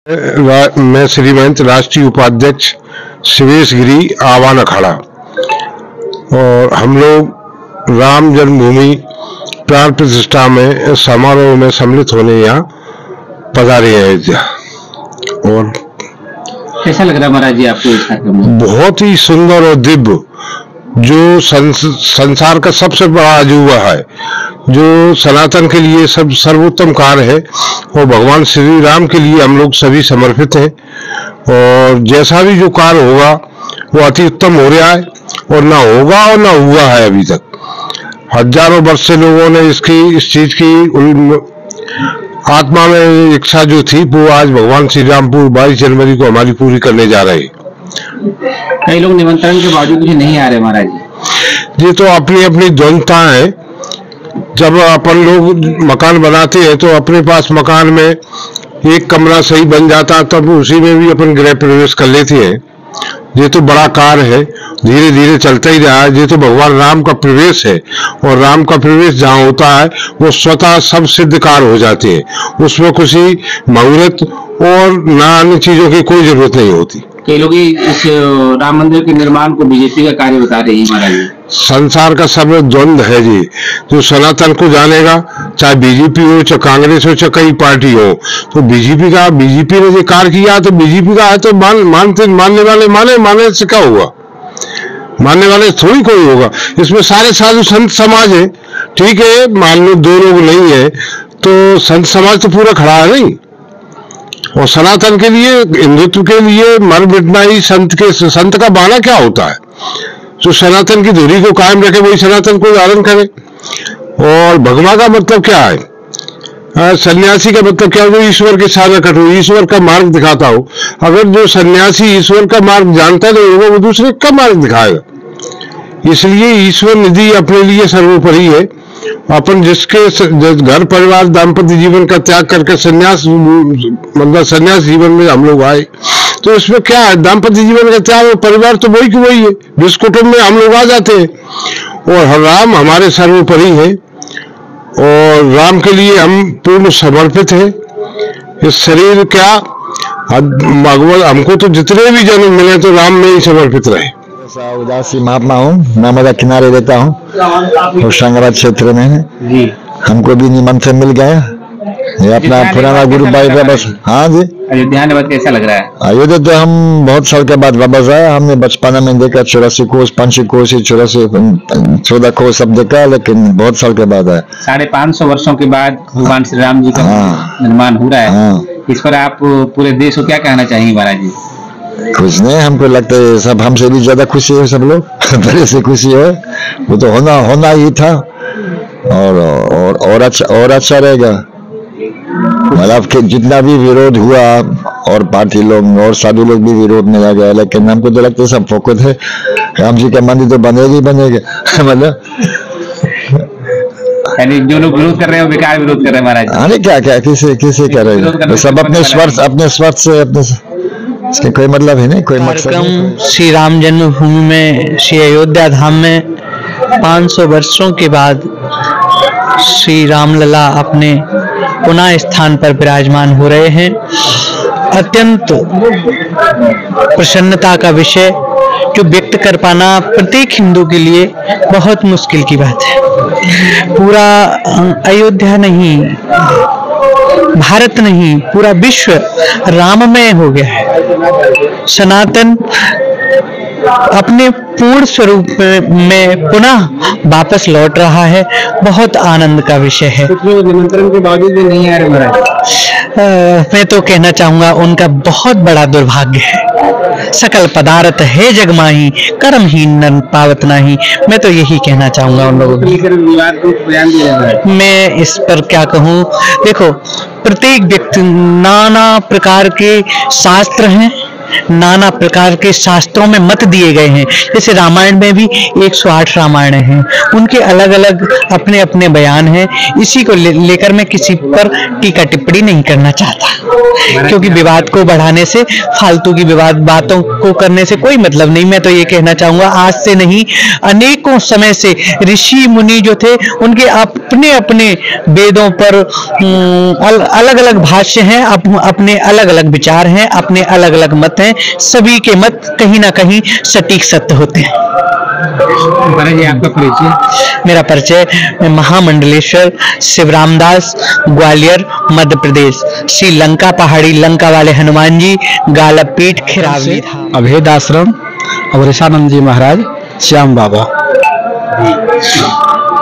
मैं श्रीमंत राष्ट्रीय उपाध्यक्ष शिवेश गिरी आवान अखाड़ा और हम लोग राम जन्मभूमि प्राण प्रतिष्ठा में समारोह में सम्मिलित होने यहाँ पधारे हैं अयोध्या। और कैसा लग रहा है महाराज जी आपको इस कार्यक्रम? बहुत ही सुंदर और दिव्य, जो संसार का सबसे बड़ा अजूबा है, जो सनातन के लिए सब सर्वोत्तम कार्य है और भगवान श्री राम के लिए हम लोग सभी समर्पित हैं। और जैसा भी जो कार्य होगा वो अति उत्तम हो रहा है और ना होगा और ना हुआ है अभी तक। हजारों वर्ष से लोगों ने इस चीज की आत्मा में इच्छा जो थी वो आज भगवान श्री राम 22 जनवरी को हमारी पूरी करने जा रहे हैं। कई लोग निमंत्रण के बावजूद भी नहीं आ रहे महाराज जी। ये तो अपनी अपनी द्वंद्वता है। जब अपन लोग मकान बनाते हैं तो अपने पास मकान में एक कमरा सही बन जाता तब उसी में भी अपन गृह प्रवेश कर लेते हैं। ये तो बड़ा कार्य है, धीरे धीरे चलता ही रहा है। ये तो भगवान राम का प्रवेश है और राम का प्रवेश जहाँ होता है वो स्वतः सब सिद्ध कार्य हो जाते हैं। उसमें किसी मुहूर्त और ना अन्य चीजों की कोई जरूरत नहीं होती। कई लोग इस राम मंदिर के निर्माण को बीजेपी का कार्य बता रहे हैं महाराज जी। संसार का सब द्वंद्व है जी। जो सनातन को जानेगा, चाहे बीजेपी हो, चाहे कांग्रेस हो, चाहे कई पार्टी हो, तो बीजेपी ने जो कार्य किया तो बीजेपी का है तो मानने वाले माने से क्या हुआ? मानने वाले थोड़ी कोई होगा। इसमें सारे साधु संत समाज है। ठीक है, मान लो 2 लोग नहीं है तो संत समाज तो पूरा खड़ा है नहीं। और सनातन के लिए, हिंदुत्व के लिए मर मिटना ही संत का बहाना क्या होता है? जो सनातन की धुरी को कायम रखे वही सनातन को धारण करे। और भगवा का मतलब क्या है? सन्यासी का मतलब क्या है? जो ईश्वर के साधक हो, ईश्वर का मार्ग दिखाता हो। अगर जो सन्यासी ईश्वर का मार्ग जानता नहीं होगा वो दूसरे का मार्ग दिखाएगा। इसलिए ईश्वर निधि अपने लिए सर्वोपरि है। अपन जिसके घर परिवार दाम्पत्य जीवन का त्याग करके सन्यास जीवन में हम लोग आए, तो इसमें क्या है? दाम्पत्य जीवन का त्याग, परिवार तो वही की वही है जिस कुटुंब में हम लोग आ जाते हैं। और राम हमारे सर्वोपरि है और राम के लिए हम पूर्ण समर्पित हैं। इस शरीर क्या भगवान हमको तो जितने भी जन्म मिले तो राम में ही समर्पित रहे। उदासी महात्मा हूँ, नर्मदा किनारे रहता हूँ, होशंगाबाद क्षेत्र में है जी। हमको भी निमंत्रण मिल गया। ये अपना पुराना गुरु भाई बस। हाँ जी। अयोध्या आने बाद कैसा लग रहा है? अयोध्या तो हम बहुत साल के बाद वापस आए। हमने बचपना में देखा 84 कोस, 5 कोस, 14 कोस सब देखा, लेकिन बहुत साल के बाद आए। 550 वर्षों के बाद भगवान श्री राम जी का निर्माण हो रहा है। इस पर आप पूरे देश को क्या कहना चाहेंगे महाराज जी? कुछ नहीं, हमको लगता है सब हमसे भी ज्यादा खुशी है, सब लोग पहले से खुशी है। वो तो होना ही था और अच्छा रहेगा। मतलब कि जितना भी विरोध हुआ और पार्टी लोग और साधु लोग भी विरोध में आ गए, लेकिन हमको तो लगता है सब फोकस है। राम जी का मंदिर तो बनेगा मतलब जो लोग विरोध कर रहे हैं बेकार विरोध कर रहे हैं महाराज। अरे क्या किसे कर रहे हैं? सब अपने स्वार्थ से इसके कोई मतलब है नहीं, कोई मकसद। श्री राम जन्मभूमि में, श्री अयोध्या धाम में 500 वर्षों के बाद श्री रामलला अपने पुनः स्थान पर विराजमान हो रहे हैं। अत्यंत प्रसन्नता का विषय जो व्यक्त कर पाना प्रत्येक हिंदू के लिए बहुत मुश्किल की बात है। पूरा अयोध्या नहीं, भारत नहीं, पूरा विश्व राममय हो गया है। सनातन अपने पूर्ण स्वरूप में पुनः वापस लौट रहा है। बहुत आनंद का विषय है। निमंत्रण के बावजूद भी नहीं आ रहे महाराज। मैं तो कहना चाहूंगा उनका बहुत बड़ा दुर्भाग्य है। सकल पदार्थ है जग माही, कर्महीन नर पावत नाही। मैं तो यही कहना चाहूंगा उन लोगों को। मैं इस पर क्या कहूँ? देखो, प्रत्येक व्यक्ति, नाना प्रकार के शास्त्र हैं, नाना प्रकार के शास्त्रों में मत दिए गए हैं। जैसे रामायण में भी 108 रामायण हैं, उनके अलग अलग अपने अपने बयान हैं। इसी को लेकर मैं किसी पर टीका टिप्पणी नहीं करना चाहता। क्योंकि विवाद को बढ़ाने से, फालतू की विवाद बातों को करने से कोई मतलब नहीं। मैं तो ये कहना चाहूंगा, आज से नहीं अनेकों समय से ऋषि मुनि जो थे उनके अपने अपने वेदों पर अलग अलग भाष्य हैं, अपने अलग अलग विचार हैं, अपने अलग अलग मत हैं। सभी के मत कहीं ना कहीं सटीक सत्य होते हैं। महाराज जी आपका परिचय? मेरा परिचय, मैं महामंडलेश्वर शिवरामदास, ग्वालियर मध्य प्रदेश। श्रीलंका पहाड़ी लंका वाले हनुमान जी, गालपीठ खिरावली धाम। अभेद आश्रम अवरेशानंद जी महाराज, श्याम बाबा।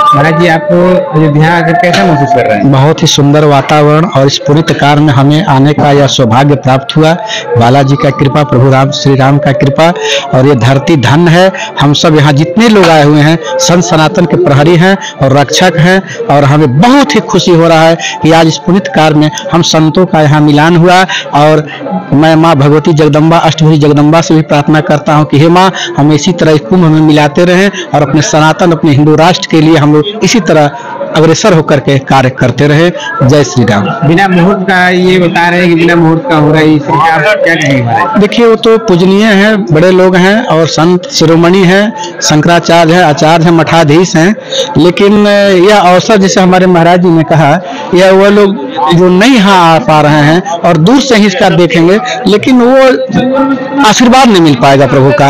महाराज जी आपको अयोध्या आकर कैसा महसूस कर रहे हैं? बहुत ही सुंदर वातावरण और इस पुनीत कार्य में हमें आने का यह सौभाग्य प्राप्त हुआ। बालाजी का कृपा, प्रभु राम श्री राम का कृपा, और ये धरती धन्य है। हम सब यहाँ जितने लोग आए हुए हैं संत सनातन के प्रहरी हैं और रक्षक हैं, और हमें बहुत ही खुशी हो रहा है कि आज इस पुनीत कार्य में हम संतों का यहाँ मिलान हुआ। और मैं माँ भगवती जगदम्बा, अष्टभुजी जगदम्बा से भी प्रार्थना करता हूँ कि हे माँ, हम इसी तरह इस कुंभ में मिलाते रहें और अपने सनातन, अपने हिंदू राष्ट्र के लिए हम लोग इसी तरह अग्रसर होकर के कार्य करते रहे। जय श्री राम। बिना मुहूर्त का ये बता रहे हैं कि बिना मुहूर्त का हो रहा है, इसलिए आप क्या कहेंगे? देखिए, वो तो पूजनीय हैं, बड़े लोग हैं और संत शिरोमणि हैं, शंकराचार्य है, आचार्य है, मठाधीश हैं। लेकिन यह अवसर, जैसे हमारे महाराज जी ने कहा, यह वो लोग जो नहीं यहाँ आ पा रहे हैं और दूर से ही इसका देखेंगे, लेकिन वो आशीर्वाद नहीं मिल पाएगा प्रभु का।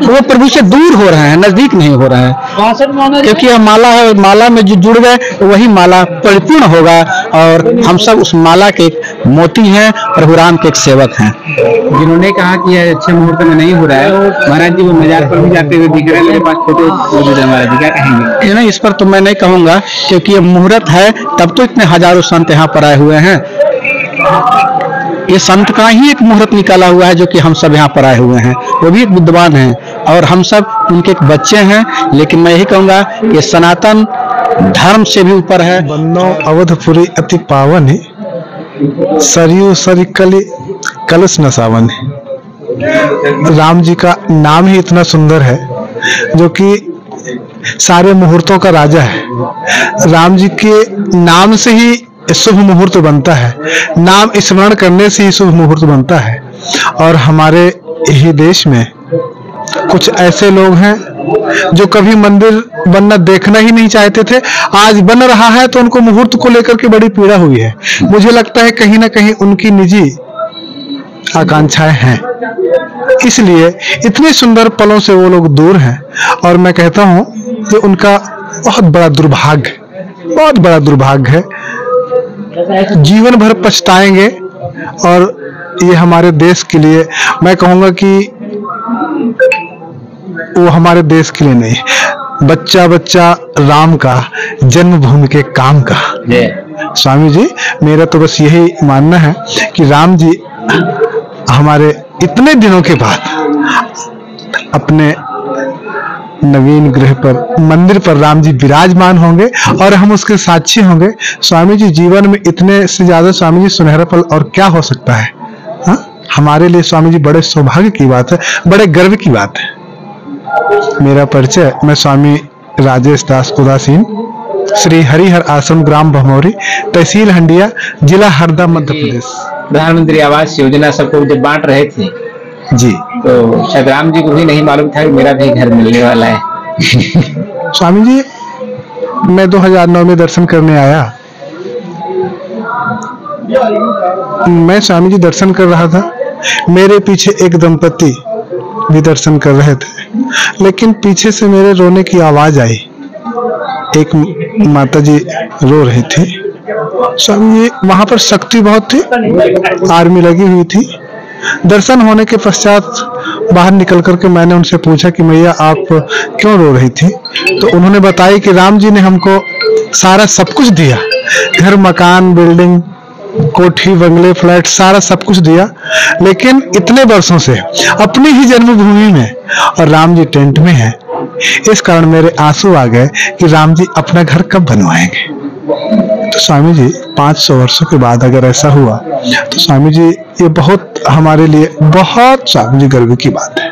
वो प्रभु से दूर हो रहे हैं, नजदीक नहीं हो रहे हैं, क्योंकि यह माला है। माला में जो जुड़ गए वही माला परिपूर्ण होगा, और हम सब उस माला के एक मोती हैं, प्रभु राम के एक सेवक हैं। जिन्होंने कहा कि यह अच्छे मुहूर्त में नहीं हो रहा है, महाराज जी वो मजार पर भी जाते हुए दिख रहे हैं, मेरे पास फोटो महाराज जी, क्या कहेंगे? नहीं, इस पर तो मैं नहीं कहूंगा, क्योंकि ये मुहूर्त है, तब तो इतने हजारों संत यहाँ पर आए हुए हैं। ये संत का ही एक मुहूर्त निकाला हुआ है जो कि हम सब यहाँ पर आए हुए हैं। वो भी एक विद्वान हैं और हम सब उनके एक बच्चे हैं। लेकिन मैं यही कहूंगा कि सनातन धर्म से भी ऊपर है। बन्नो अवधपुरी अति पावन है, सरयू सरिकली कलश न सावन है। राम जी का नाम ही इतना सुंदर है, जो कि सारे मुहूर्तों का राजा है। राम जी के नाम से ही शुभ मुहूर्त बनता है, नाम स्मरण करने से ही शुभ मुहूर्त बनता है। और हमारे ही देश में कुछ ऐसे लोग हैं जो कभी मंदिर बनना देखना ही नहीं चाहते थे, आज बन रहा है तो उनको मुहूर्त को लेकर के बड़ी पीड़ा हुई है। मुझे लगता है कहीं ना कहीं उनकी निजी आकांक्षाएं हैं, इसलिए इतने सुंदर पलों से वो लोग दूर हैं। और मैं कहता हूं कि उनका बहुत बड़ा दुर्भाग्य, बहुत बड़ा दुर्भाग्य है। जीवन भर पछताएंगे। और ये हमारे देश के लिए, मैं कहूंगा कि वो हमारे देश के लिए नहीं, बच्चा बच्चा राम का, जन्मभूमि के काम का। स्वामी जी, मेरा तो बस यही मानना है कि राम जी हमारे इतने दिनों के बाद अपने नवीन ग्रह पर, मंदिर पर राम जी विराजमान होंगे और हम उसके साक्षी होंगे। स्वामी जी, जीवन में इतने से ज्यादा स्वामी जी सुनहरा पल और क्या हो सकता है? हा? हमारे लिए स्वामी जी बड़े सौभाग्य की बात है, बड़े गर्व की बात है। मेरा परिचय, मैं स्वामी राजेश दास उदासीन, श्री हरिहर आश्रम, ग्राम भमौरी, तहसील हंडिया, जिला हरदा, मध्य प्रदेश। प्रधानमंत्री आवास योजना सबको जब बांट रहे थे जी, तो शायद राम जी को भी नहीं मालूम था कि मेरा भी घर मिलने वाला है। स्वामी जी, मैं 2009 में दर्शन करने आया। मैं स्वामी जी दर्शन कर रहा था, मेरे पीछे एक दंपति भी दर्शन कर रहे थे, लेकिन पीछे से मेरे रोने की आवाज आई। एक माता जी रो रही थी। स्वामी जी, वहां पर शक्ति बहुत थी, आर्मी लगी हुई थी। दर्शन होने के पश्चात बाहर निकल करके मैंने उनसे पूछा कि मैया आप क्यों रो रही थी? तो उन्होंने बताया कि राम जी ने हमको सारा सब कुछ दिया, घर, मकान, बिल्डिंग, कोठी, बंगले, फ्लैट, सारा सब कुछ दिया, लेकिन इतने वर्षों से अपनी ही जन्मभूमि में और राम जी टेंट में है। इस कारण मेरे आंसू आ गए कि राम जी अपना घर कब बनवाएंगे। तो स्वामी जी, 500 वर्षों के बाद अगर ऐसा हुआ तो स्वामी जी, ये बहुत हमारे लिए, बहुत स्वामी जी गर्व की बात है।